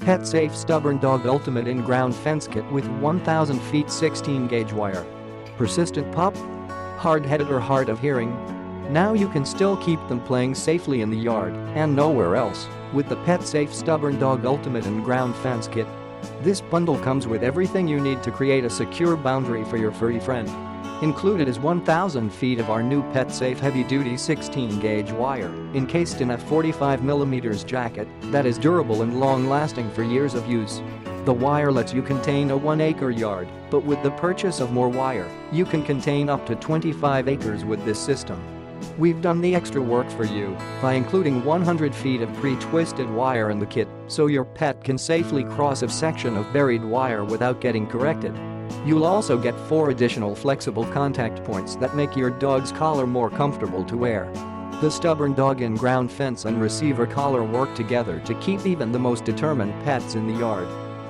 PetSafe Stubborn Dog Ultimate In-Ground Fence Kit with 1000 feet 16-gauge wire. Persistent pup? Hard-headed or hard of hearing? Now you can still keep them playing safely in the yard and nowhere else with the PetSafe Stubborn Dog Ultimate In-Ground Fence Kit. This bundle comes with everything you need to create a secure boundary for your furry friend. Included is 1000 feet of our new PetSafe heavy-duty 16-gauge wire, encased in a 45mm jacket that is durable and long-lasting for years of use. The wire lets you contain a 1-acre yard, but with the purchase of more wire, you can contain up to 25 acres with this system. We've done the extra work for you by including 100 feet of pre-twisted wire in the kit so your pet can safely cross a section of buried wire without getting corrected. You'll also get 4 additional flexible contact points that make your dog's collar more comfortable to wear. The Stubborn Dog In-Ground Fence and Receiver Collar work together to keep even the most determined pets in the yard.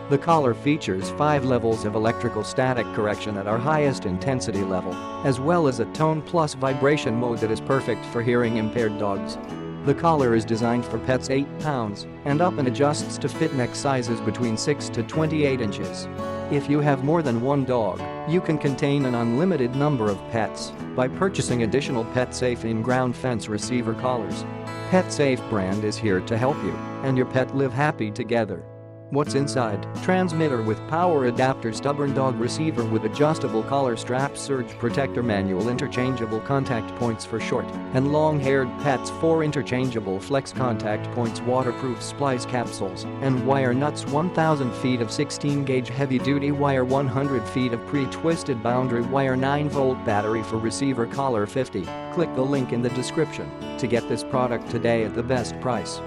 The collar features 5 levels of electrical static correction at our highest intensity level, as well as a tone plus vibration mode that is perfect for hearing-impaired dogs. The collar is designed for pets 8 pounds and up and adjusts to fit neck sizes between 6 to 28 inches. If you have more than one dog, you can contain an unlimited number of pets by purchasing additional PetSafe In-Ground Fence Receiver collars. PetSafe brand is here to help you and your pet live happy together. What's inside? Transmitter with power adapter, Stubborn Dog receiver with adjustable collar strap, surge protector, manual interchangeable contact points for short and long-haired pets, 4 interchangeable flex contact points, waterproof splice capsules, and wire nuts, 1000 feet of 16-gauge heavy-duty wire, 100 feet of pre-twisted boundary wire, 9-volt battery for receiver collar 50. Click the link in the description to get this product today at the best price.